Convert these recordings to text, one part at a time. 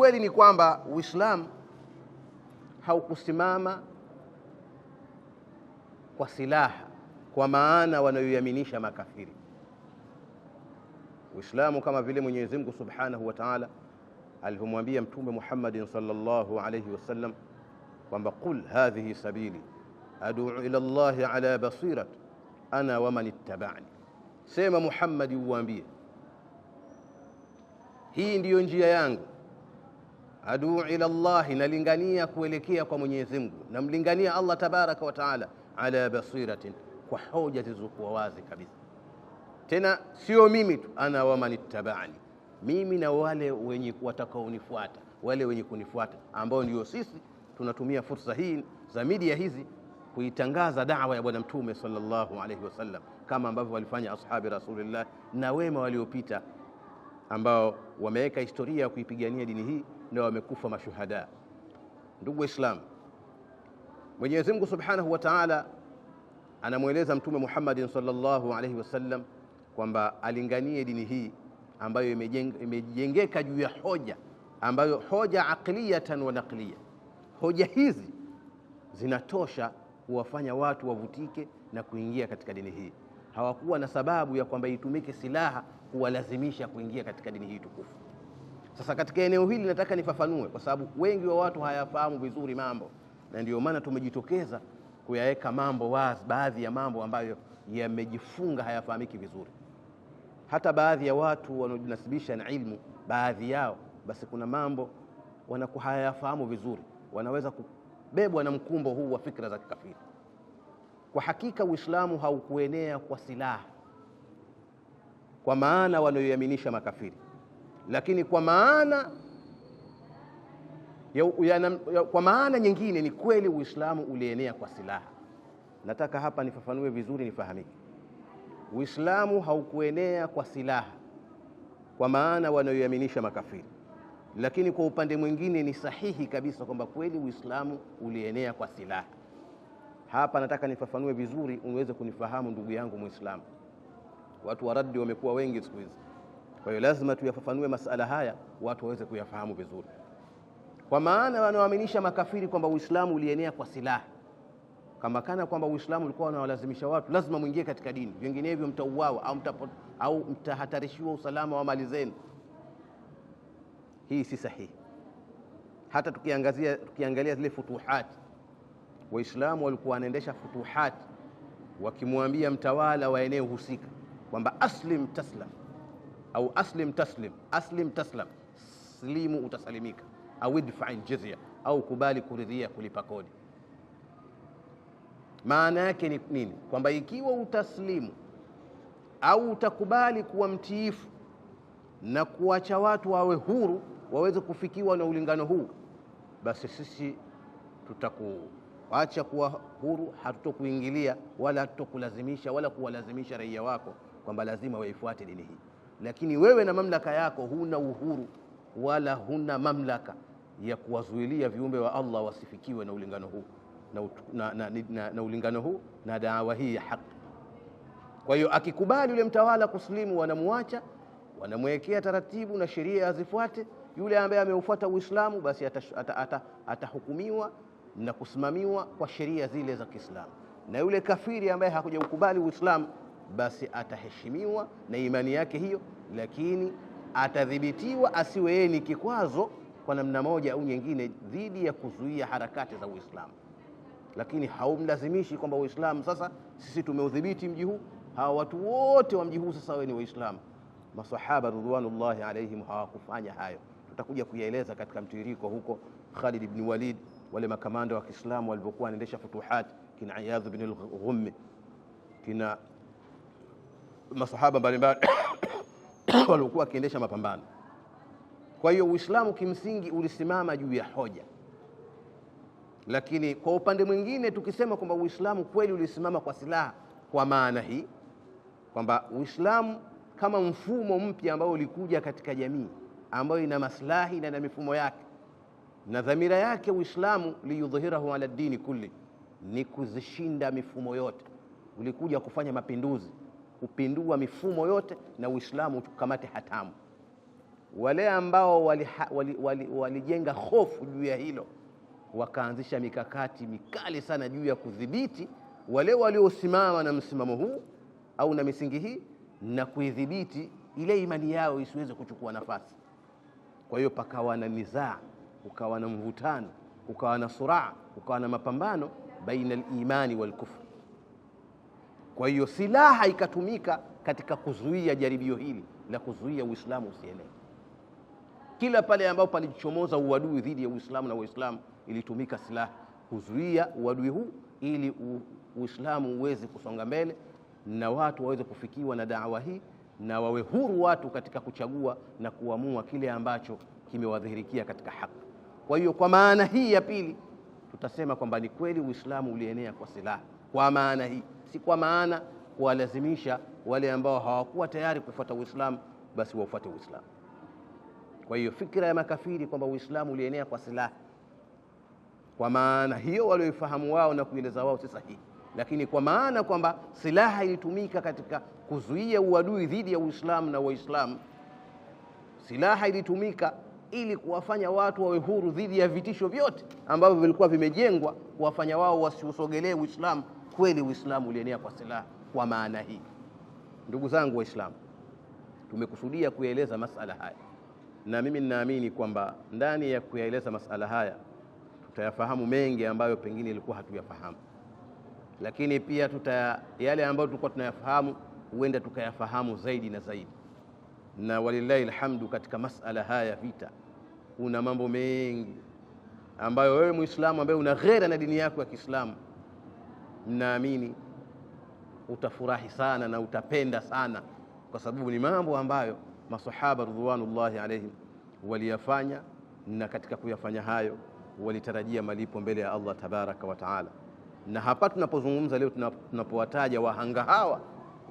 Ukweli ni kwamba Uislamu haukusimama kwa silaha kwa maana wanayoiaminisha makafiri. Uislamu kama vile Mwenyezi Mungu Subhanahu wa Ta'ala alivyomwambia Mtume Muhammad sallallahu alayhi wasallam kwamba qul hadhihi sabili ad'u ila Allah ala basirat ana wa man ittaba'ani, sema Muhammad uwaambie hii ndiyo njia yangu, ad'u ila Allah, nalingania kuelekea kwa Mwenyezi Mungu, namlingania Allah tabaraka wa taala, ala basiratin, kwa hoja zilizokuwa wazi kabisa. Tena sio mimi tu, ana wa man ittaba'ani, mimi na wale wenye watakaonifuata, wale wenye kunifuata ambao ndio sisi tunatumia fursa hii za media hizi kuitangaza da'wa ya bwana Mtume sallallahu alayhi wasallam, kama ambavyo walifanya ashabi Rasulullah na wema waliopita ambao wameweka historia ya kuipigania dini hii na wamekufa mashuhada. Ndugu Waislamu, Mwenyezi Mungu Subhanahu wa Ta'ala anamweleza Mtume Muhammad sallallahu alayhi wasallam kwamba alinganie dini hii ambayo imejengeka juu ya hoja, ambayo hoja aqliyatan wa naqliya. Hoja hizi zinatosha kuwafanya watu wavutike na kuingia katika dini hii. Hawakuwa na sababu ya kwamba itumike silaha kuwalazimisha kuingia katika dini hii tukufu. Sasa katika eneo hili nataka nifafanue, kwa sababu wengi wa watu hayafahamu vizuri mambo, na ndio maana tumejitokeza kuyaweka mambo wazi, baadhi ya mambo ambayo yamejifunga hayafahamiki vizuri. Hata baadhi ya watu wanaojinasibisha na ilmu, baadhi yao basi kuna mambo wanakuwa hayafahamu vizuri, wanaweza kubebwa na mkumbo huu wa fikra za kikafiri. Kwa hakika Uislamu haukuenea kwa silaha kwa maana wanayoiaminisha makafiri, lakini kwa maana nyingine ni kweli Uislamu ulienea kwa silaha. Nataka hapa nifafanue vizuri, nifahamike. Uislamu haukuenea kwa silaha kwa maana wanayoiaminisha makafiri, lakini kwa upande mwingine ni sahihi kabisa kwamba kweli Uislamu ulienea kwa silaha. Hapa nataka nifafanue vizuri uweze kunifahamu ndugu yangu Muislamu. Watu wa raddi wamekuwa wengi siku hizi, kwa hiyo lazima tuyafafanue masala haya watu waweze kuyafahamu vizuri. Kwa maana wanaoaminisha makafiri kwamba Uislamu ulienea kwa silaha, kama kana kwamba Uislamu ulikuwa unawalazimisha watu lazima muingie katika dini, vinginevyo mtauawa au mtahatarishiwa usalama wa mali zenu. Hii si sahihi. Hata tukiangalia zile futuhati, Waislamu walikuwa wanaendesha futuhati wakimwambia mtawala wa eneo husika kwamba aslim taslam au aslim taslim, aslim taslam, slimu utasalimika, au idfa jizya, au kubali kuridhia kulipa kodi. Maana yake ni nini? Kwamba ikiwa utaslimu au utakubali kuwa mtiifu na kuacha watu wawe huru waweze kufikiwa na ulingano huu, basi sisi tutakuacha kuwa huru, hatutokuingilia wala hatutokulazimisha wala kuwalazimisha raia wako kwamba lazima waifuate dini hii. Lakini wewe na mamlaka yako huna uhuru wala huna mamlaka ya kuwazuilia viumbe wa Allah wasifikiwe na ulingano huu na ulingano huu na da'wa hii ya haki. Kwa hiyo akikubali yule mtawala kuslimu, wanamuacha, wanamwekea taratibu na sheria azifuate. Yule ambaye ameufuata Uislamu basi atahukumiwa na kusimamiwa kwa sheria zile za Kiislamu, na yule kafiri ambaye hakujakubali Uislamu basi ataheshimiwa na imani yake hiyo, lakini atadhibitiwa asiwe yeye ni kikwazo kwa namna moja au nyingine dhidi ya kuzuia harakati za Uislamu. Lakini haumlazimishi kwamba Uislamu sasa sisi tumeudhibiti mji huu, hawa watu wote wa mji huu sasa wewe ni Waislamu. Masahaba ridwanullahi alaihim hawakufanya hayo. Tutakuja kuyaeleza katika mtiririko huko. Khalid ibn Walid, wale makamanda wa Kiislamu walivyokuwa wanaendesha futuhat, kina Iyadh ibn al-Ghummi, kina masahaba mbalimbali walikuwa wakiendesha mapambano. Kwa hiyo Uislamu kimsingi ulisimama juu ya hoja. Lakini kwa upande mwingine tukisema kwamba Uislamu kweli ulisimama kwa silaha, kwa maana hii kwamba Uislamu kama mfumo mpya ambao ulikuja katika jamii ambayo ina maslahi na ina mifumo yake, na dhamira yake Uislamu liyudhhirahu ala dini kulli, ni kuzishinda mifumo yote. Ulikuja kufanya mapinduzi, kupindua mifumo yote, na Uislamu ukamate hatamu. wale ambao walijenga hofu juu ya hilo wakaanzisha mikakati mikali sana juu ya kudhibiti wale waliosimama na msimamo huu au na misingi hii na kuidhibiti ile imani yao isiweze kuchukua nafasi. Kwa hiyo pakawa na nizaa, ukawa na mvutano, ukawa na suraa, ukawa na mapambano baina al-imani wal kufr. Kwa hiyo silaha ikatumika katika kuzuia jaribio hili la kuzuia Uislamu usienee. Kila pale ambapo palichomoza uadui dhidi ya Uislamu na Waislamu ilitumika silaha kuzuia uadui huu ili Uislamu uweze kusonga mbele na watu waweze kufikiwa na da'wa hii na wawe huru watu katika kuchagua na kuamua kile ambacho kimewadhihirikia katika haki. Kwa hiyo kwa maana hii ya pili tutasema kwamba ni kweli Uislamu ulienea kwa silaha. Kwa maana hii, si kwa maana kuwalazimisha wale ambao hawakuwa tayari kufuata Uislamu basi wafuate Uislamu. Kwa hiyo fikra ya makafiri kwamba Uislamu ulienea kwa silaha, kwa maana hiyo walioifahamu wao na kueleza wao si sahihi, lakini kwa maana kwamba silaha ilitumika katika kuzuia uadui dhidi ya Uislamu na Waislamu, silaha ilitumika ili kuwafanya watu wawe huru dhidi ya vitisho vyote ambavyo vilikuwa vimejengwa kuwafanya wao wasiusogelee Uislamu. Kweli Uislamu ulienea kwa silaha kwa maana hii. Ndugu zangu Waislamu, tumekusudia kueleza masala haya, na mimi ninaamini kwamba ndani ya kuyaeleza masala haya tutayafahamu mengi ambayo pengine ilikuwa hatuyafahamu, lakini pia yale ambayo tulikuwa tunayafahamu huenda tukayafahamu zaidi na zaidi. Na walillahi alhamdu, katika masala haya vita kuna mambo mengi ambayo wewe Muislamu ambaye una ghera na dini yako ya Kiislamu, naamini utafurahi sana na utapenda sana, kwa sababu ni mambo ambayo masahaba ridwanullahi alaihim waliyafanya, na katika kuyafanya hayo walitarajia malipo mbele ya Allah tabaraka wa taala. Na hapa tunapozungumza leo, tunapowataja wahanga hawa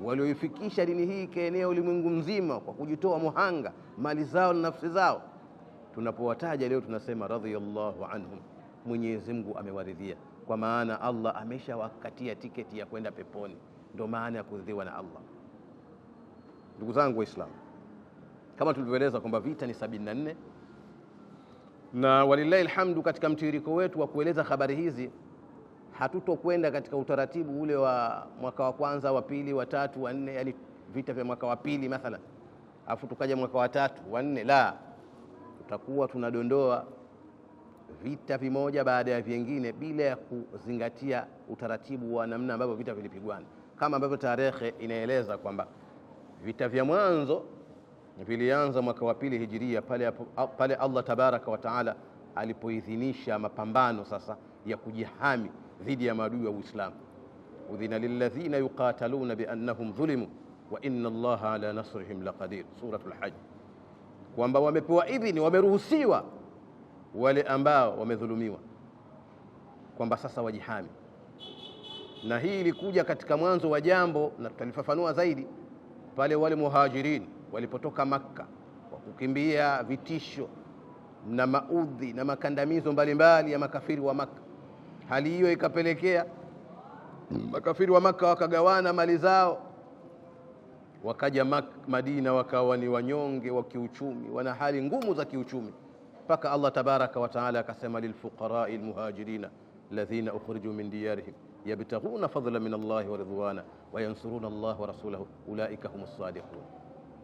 walioifikisha dini hii kaenea ulimwengu mzima kwa kujitoa muhanga mali zao na nafsi zao, tunapowataja leo tunasema radhiyallahu anhum, Mwenyezi Mungu amewaridhia, kwa maana Allah ameshawakatia tiketi ya kwenda peponi. Ndio maana ya kuridhiwa na Allah. Ndugu zangu Waislamu, kama tulivyoeleza kwamba vita ni 74, na walillahi alhamdu katika mtiririko wetu wa kueleza habari hizi hatutokwenda katika utaratibu ule wa mwaka wa kwanza, wa pili, wa tatu, wa nne, yani vita vya mwaka wa pili mathalan afu tukaja mwaka wa tatu, wa nne. La, tutakuwa tunadondoa vita vimoja baada ya vingine bila ya kuzingatia utaratibu wa namna ambavyo vita vilipigwana, kama ambavyo tarehe inaeleza kwamba vita vya mwanzo vilianza mwaka wa pili hijiria, pale Allah tabaraka wa taala alipoidhinisha mapambano sasa ya kujihami dhidi ya maadui wa Uislamu. Udhina lilladhina yuqataluna biannahum dhulimu wa inna Allaha ala nasrihim laqadir, suratul Hajj, kwamba wamepewa idhini, wameruhusiwa wale ambao wamedhulumiwa kwamba sasa wajihami. Na hii ilikuja katika mwanzo wa jambo, na tutalifafanua zaidi pale wale muhajirin walipotoka Makka kwa kukimbia vitisho na maudhi na makandamizo mbalimbali ya makafiri wa Makka. Hali hiyo ikapelekea makafiri wa Makka wakagawana mali zao, wakaja Madina wakawa ni wanyonge wa kiuchumi, wana hali ngumu za kiuchumi, mpaka Allah tabaraka wa taala akasema lilfuqarai almuhajirina alladhina ukhriju min diyarihim yabtaghuna fadlan min Allah wa ridwana wa yansuruna Allah wa rasulahu ulaika humus sadiqun.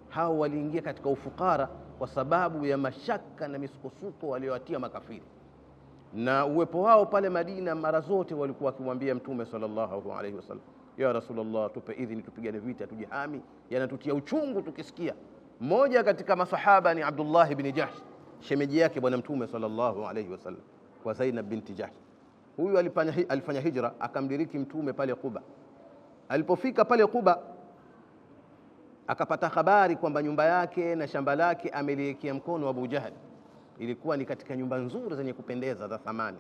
Hao waliingia katika ufukara kwa sababu ya mashaka na misukosuko waliowatia makafiri, na uwepo wao pale Madina mara zote walikuwa wakimwambia Mtume sallallahu alaihi wasallam, ya Rasulullah, tupe idhini tupigane vita, tujihami, yanatutia uchungu tukisikia. Mmoja katika masahaba ni Abdullah ibn Jahsh, shemeji yake bwana Mtume sallallahu alaihi wasallam, kwa Zainab binti Jahsh. Huyu alifanya hijra akamdiriki Mtume pale Quba. Alipofika pale Quba akapata habari kwamba nyumba yake na shamba lake ameliwekea mkono Abu Jahal. Ilikuwa ni katika nyumba nzuri zenye kupendeza za thamani.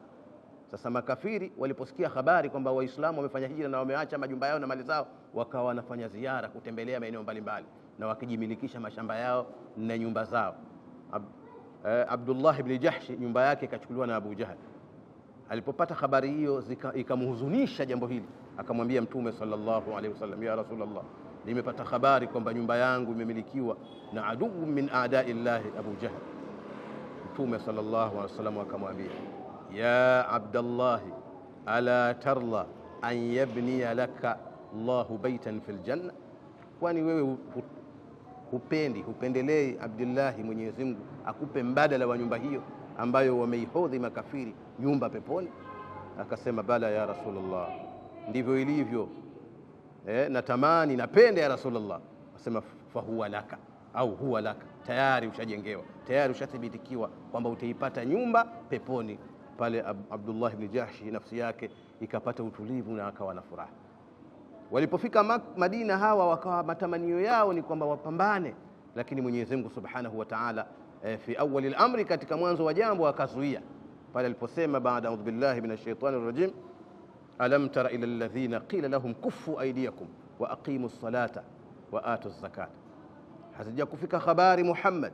Sasa makafiri waliposikia habari kwamba Waislamu wamefanya hijra na wameacha majumba yao na mali zao, wakawa wanafanya ziara kutembelea maeneo mbalimbali na wakijimilikisha mashamba yao na nyumba zao. Abdullah ibn Jahsh nyumba yake ikachukuliwa na Abu Jahal. Alipopata habari hiyo ikamhuzunisha jambo hili, akamwambia Mtume sallallahu alaihi wasallam, ya Rasulullah, nimepata habari kwamba nyumba yangu imemilikiwa na aduu min aadai llahi Abu Jahl. Mtume sallallahu alaihi wasallam akamwambia, ya Abdallah, ala tarla an yabniya laka Allahu baitan fil janna, kwani wewe hupendelei Abdullah Mwenyezi Mungu akupe mbadala wa nyumba hiyo ambayo wameihodhi makafiri nyumba peponi? Akasema, bala ya Rasulullah, ndivyo ilivyo, natamani, napenda ya Rasulullah. Akasema, fahuwa laka au huwa laka, tayari ushajengewa, tayari ushathibitikiwa kwamba utaipata nyumba peponi. Pale Abdullah ibn Jahshi nafsi yake ikapata utulivu na akawa na furaha. Walipofika Madina hawa wakawa matamanio yao ni kwamba wapambane, lakini Mwenyezi Mungu Subhanahu wa Ta'ala fi awwal al-amri, katika mwanzo wa jambo akazuia pale aliposema, baada a'udhu billahi minash shaitani rajim, alam tara ila alladhina qila lahum kuffu aydiyakum wa aqimus salata wa atuz zakata. Hazija kufika habari Muhammad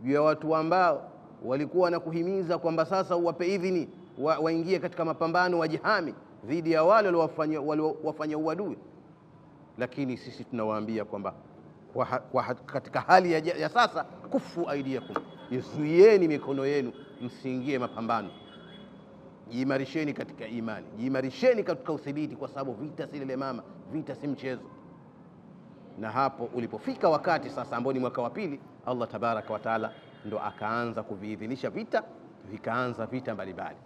juu ya watu ambao walikuwa na kuhimiza kwamba sasa uwape idhini waingie katika mapambano, wajihami dhidi ya wale waliowafanya uadui, lakini sisi tunawaambia kwamba katika hali ya sasa, kufu aidiakum, izuieni mikono yenu msiingie mapambano, jiimarisheni katika imani, jiimarisheni katika uthibiti, kwa sababu vita si lile mama, vita si mchezo. Na hapo ulipofika wakati sasa ambao ni mwaka wa pili, Allah tabaraka wa taala ndo akaanza kuviidhinisha vita, vikaanza vita mbalimbali.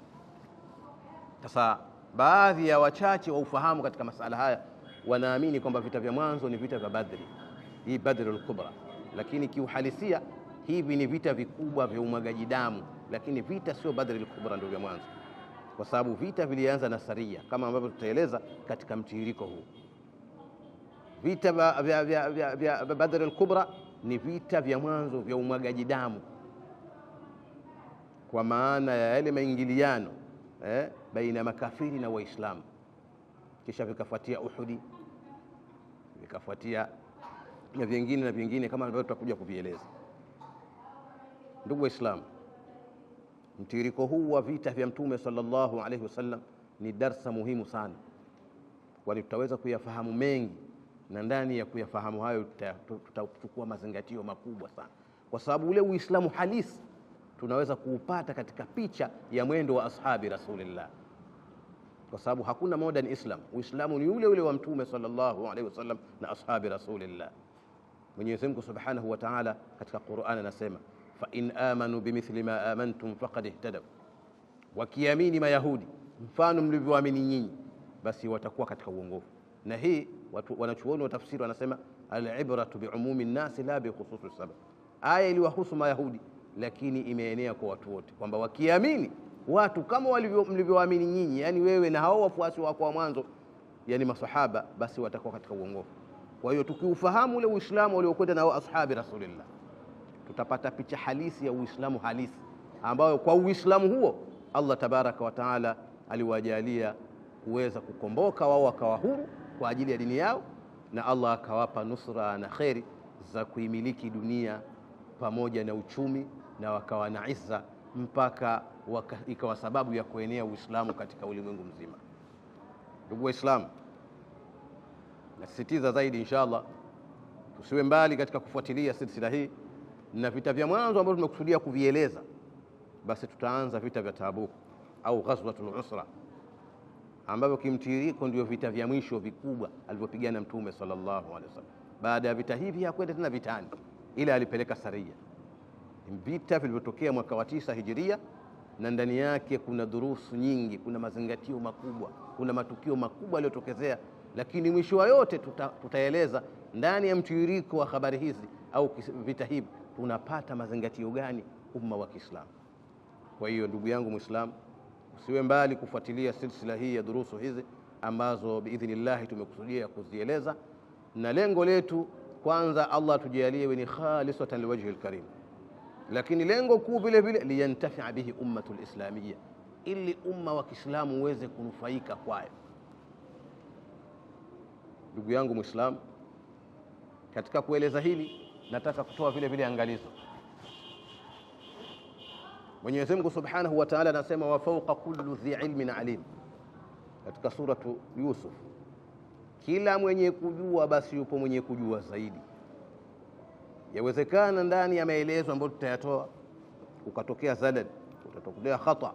Sasa baadhi ya wachache wa ufahamu katika masala haya wanaamini kwamba vita vya mwanzo ni vita vya Badri, hii Badr al-Kubra, lakini kiuhalisia hivi ni vita vikubwa vya umwagaji damu, lakini vita sio Badr al-Kubra ndio vya mwanzo, kwa sababu vita vilianza na saria kama ambavyo tutaeleza katika mtiririko huu. Vita vya Badr al-Kubra ni vita vya mwanzo vya umwagaji damu, kwa maana ya yale maingiliano baina makafiri na Waislamu. Kisha vikafuatia Uhudi, vikafuatia na vingine kama ambavyo tutakuja kuvieleza. Ndugu Waislamu, mtiririko huu wa vita vya Mtume sallallahu alaihi wasallam ni darsa muhimu sana, kwani tutaweza kuyafahamu mengi, na ndani ya kuyafahamu hayo tutachukua mazingatio makubwa sana, kwa sababu ule Uislamu halisi tunaweza kuupata katika picha ya mwendo wa ashabi Rasulillah, kwa sababu hakuna modern Islam. Uislamu ni ule ule wa Mtume sallallahu alaihi wasallam na ashabi Rasulillah. Mwenyezi Mungu Subhanahu wa Ta'ala katika Qur'an anasema, fa in amanu bimithli ma amantum faqad ihtadaw, wakiamini Mayahudi mfano mlivyoamini nyinyi, basi watakuwa katika uongofu. Na hii wanachuoni wa tafsiri wanasema, al-ibratu bi'umumi an-nas la bi khususi sabab. Aya iliwahusu Mayahudi lakini imeenea kwa watu wote, kwamba wakiamini watu kama mlivyoamini nyinyi, yani wewe na hao wafuasi wako wa mwanzo, yani masahaba, basi watakuwa katika uongofu. Kwa hiyo tukiufahamu ule Uislamu waliokwenda nao ashabi Rasulillah, tutapata picha halisi ya Uislamu halisi, ambayo kwa Uislamu huo Allah tabaraka wa taala aliwajalia kuweza kukomboka wao, wakawa huru kwa ajili ya dini yao, na Allah akawapa nusra na kheri za kuimiliki dunia pamoja na uchumi, na wakawa na izza mpaka ikawa sababu ya kuenea Uislamu katika ulimwengu mzima. Ndugu Waislamu, nasisitiza zaidi inshallah tusiwe mbali katika kufuatilia silsila hii na vita vya mwanzo ambavyo tumekusudia kuvieleza. Basi tutaanza vita vya Tabuk au Ghazwatul Usra, ambavyo kimtiririko ndio vita vya mwisho vikubwa alivyopigana Mtume sallallahu alaihi wasallam. Baada ya vita hivi hakwenda tena vitani, ila alipeleka saria. Vita vilivyotokea mwaka wa 9 Hijiria, na ndani yake kuna durusu nyingi, kuna mazingatio makubwa, kuna matukio makubwa yaliyotokezea, lakini mwisho wa yote tutaeleza ndani ya mtiririko wa habari hizi au vita hivi tunapata mazingatio gani umma wa Kiislamu. Kwa hiyo ndugu yangu Muislamu, usiwe mbali kufuatilia silsila hii ya durusu hizi ambazo biidhnillah tumekusudia kuzieleza, na lengo letu kwanza Allah tujalie ni khalisatan liwajhi alkarim, lakini lengo kuu vile vile liyantafi'a bihi ummatul islamiyya, ili umma wa Kiislamu uweze kunufaika kwayo. Ndugu yangu Muislamu, katika kueleza hili nataka kutoa vile vile angalizo. Mwenyezi Mungu Subhanahu wa Ta'ala anasema, wa fawqa kulli dhi ilmin alim, katika suratu Yusuf kila mwenye kujua basi yupo mwenye kujua zaidi. Yawezekana ndani ya maelezo ambayo tutayatoa ukatokea zalal, utatokea khata,